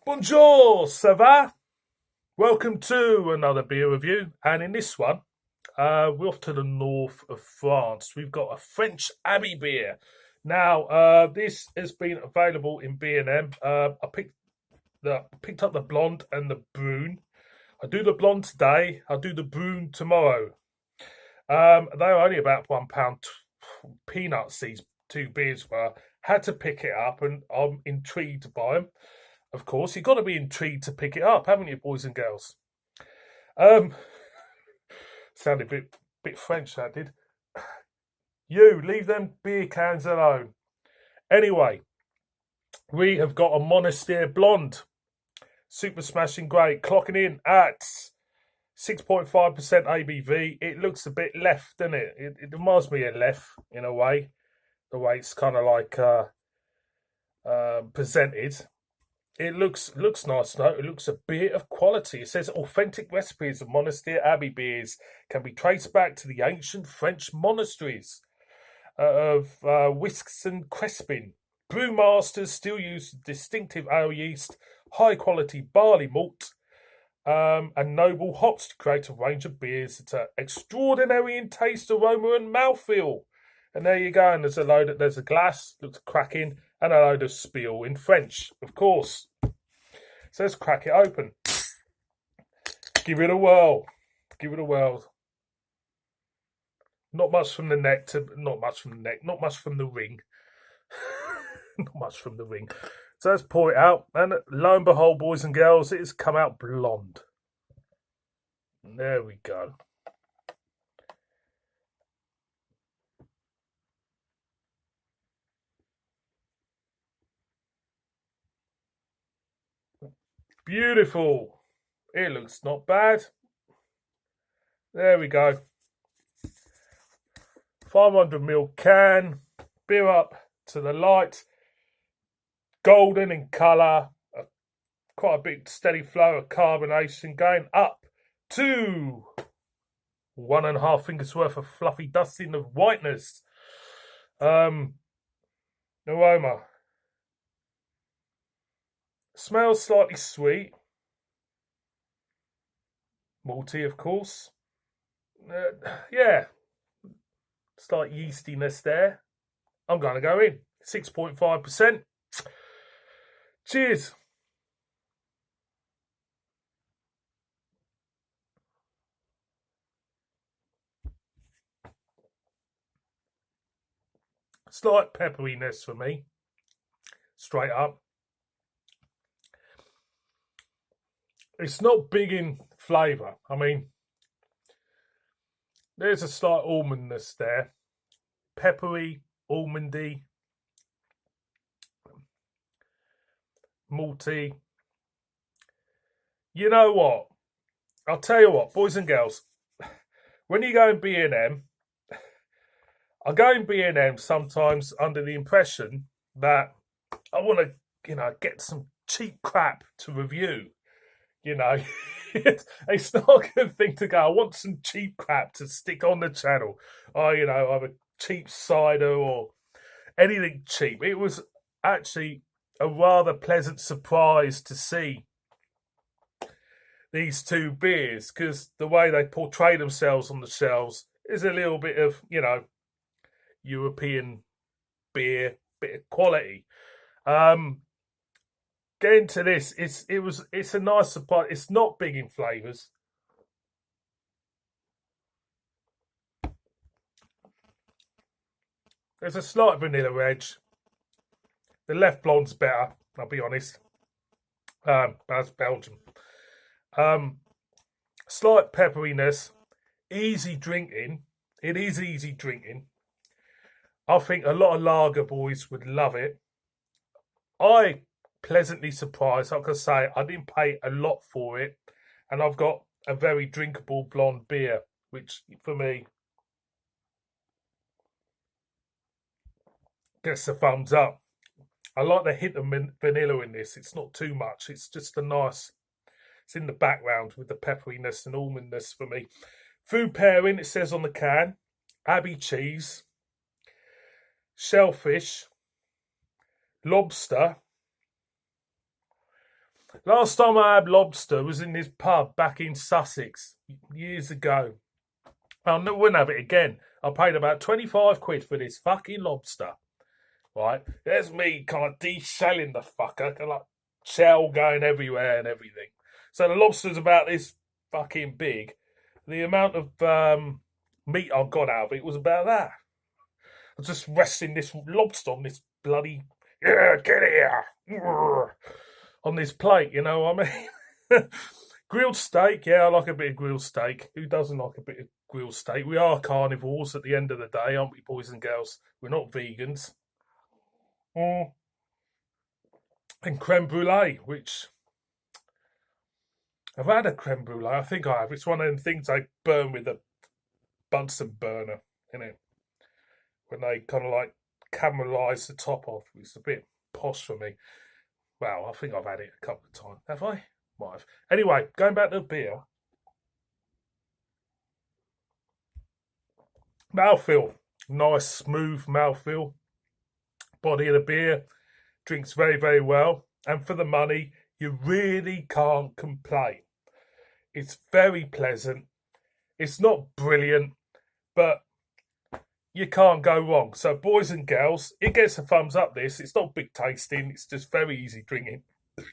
Bonjour, ça va? Welcome to another beer review, and in this one, we're off to the north of France. We've got a French Abbey beer. Now, this has been available in B&M. I picked up the blonde and the brune. I do the blonde today. I'll do the brune tomorrow. They're only about £1 peanuts. These two beers were. Had to pick it up, and I'm intrigued to buy them. Of course, you've got to be intrigued to pick it up, haven't you, boys and girls? Um, Sounded a bit French, that did. You, leave them beer cans alone. Anyway, we have got a Monastère Blond. Super smashing great. Clocking in at 6.5% ABV. It looks a bit left, doesn't it? It reminds me of left, in a way. The way it's kind of like presented. It looks nice, though. It looks a beer of quality. It says authentic recipes of Monastère Abbey beers can be traced back to the ancient French monasteries of Whisks and Crespin. Brewmasters still use distinctive ale yeast, high-quality barley malt, and noble hops to create a range of beers that are extraordinary in taste, aroma, and mouthfeel. And there you go. And there's a glass, looks cracking, and a load of spiel in French, of course. So let's crack it open. Give it a whirl. Give it a whirl. Not much from the neck. Not much from the ring. Not much from the ring. So let's pour it out. And lo and behold, boys and girls, it has come out blonde. There we go. Beautiful. It looks not bad. There we go. 500ml can. Beer up to the light. Golden in colour. Quite a big steady flow of carbonation going up to 1.5 fingers worth of fluffy dusting of whiteness. Aroma. Smells slightly sweet. Malty, of course. Yeah. Slight yeastiness there. I'm going to go in. 6.5%. Cheers. Slight pepperiness for me. Straight up. It's not big in flavour. I mean, there's a slight almondness there. Peppery, almondy, malty. You know what? I'll tell you what, boys and girls. When you go in B&M, I go in B&M sometimes under the impression that I want to, get some cheap crap to review. It's not a good thing to go. I want some cheap crap to stick on the channel. Either cheap cider or anything cheap. It was actually a rather pleasant surprise to see these two beers, because the way they portray themselves on the shelves is a little bit of, European beer, bit of quality. Getting to this, it's a nice surprise. It's not big in flavours. There's a slight vanilla edge. The left blonde's better, I'll be honest. That's Belgium. Slight pepperiness, easy drinking. It is easy drinking. I think a lot of lager boys would love it. I pleasantly surprised. Like I say, I didn't pay a lot for it, and I've got a very drinkable blonde beer, which for me gets the thumbs up. I like the hint of vanilla in this. It's not too much. It's just it's in the background with the pepperiness and almondness for me. Food pairing, it says on the can, Abbey cheese, shellfish, lobster, Last time I had lobster was in this pub back in Sussex years ago. I wouldn't have it again. I paid about 25 quid for this fucking lobster. Right? There's me kind of deshelling the fucker, kind of like shell going everywhere and everything. So the lobster's about this fucking big. The amount of meat I got out of it was about that. I was just resting this lobster on this bloody, yeah, get here, on this plate, you know what I mean? Grilled steak, yeah, I like a bit of grilled steak. Who doesn't like a bit of grilled steak? We are carnivores at the end of the day, aren't we, boys and girls? We're not vegans. And creme brulee, which I've had a creme brulee. I think I have. It's one of them things they burn with a Bunsen burner, isn't it? When they kind of like caramelise the top off. It's a bit posh for me. Well, I think I've had it a couple of times. Have I? Might have. Anyway, going back to the beer. Mouthfeel. Nice, smooth mouthfeel. Body of the beer. Drinks very, very well. And for the money, you really can't complain. It's very pleasant. It's not brilliant, but you can't go wrong. So, boys and girls, it gets a thumbs up, this. It's not big tasting. It's just very easy drinking.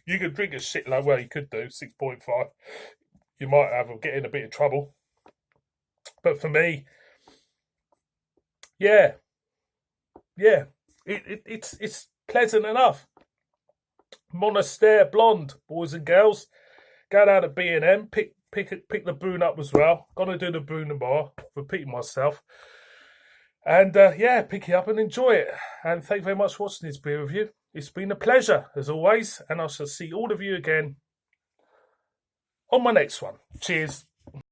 You could drink a shitload. Well, you could do 6.5. You might get in a bit of trouble. But for me, yeah, it's pleasant enough. Monastère Blond, boys and girls. Go down to B&M, pick the boon up as well. Gonna do the boon tomorrow. Repeating myself. And yeah, pick it up and enjoy it. And thank you very much for watching this beer review. It's been a pleasure, as always. And I shall see all of you again on my next one. Cheers.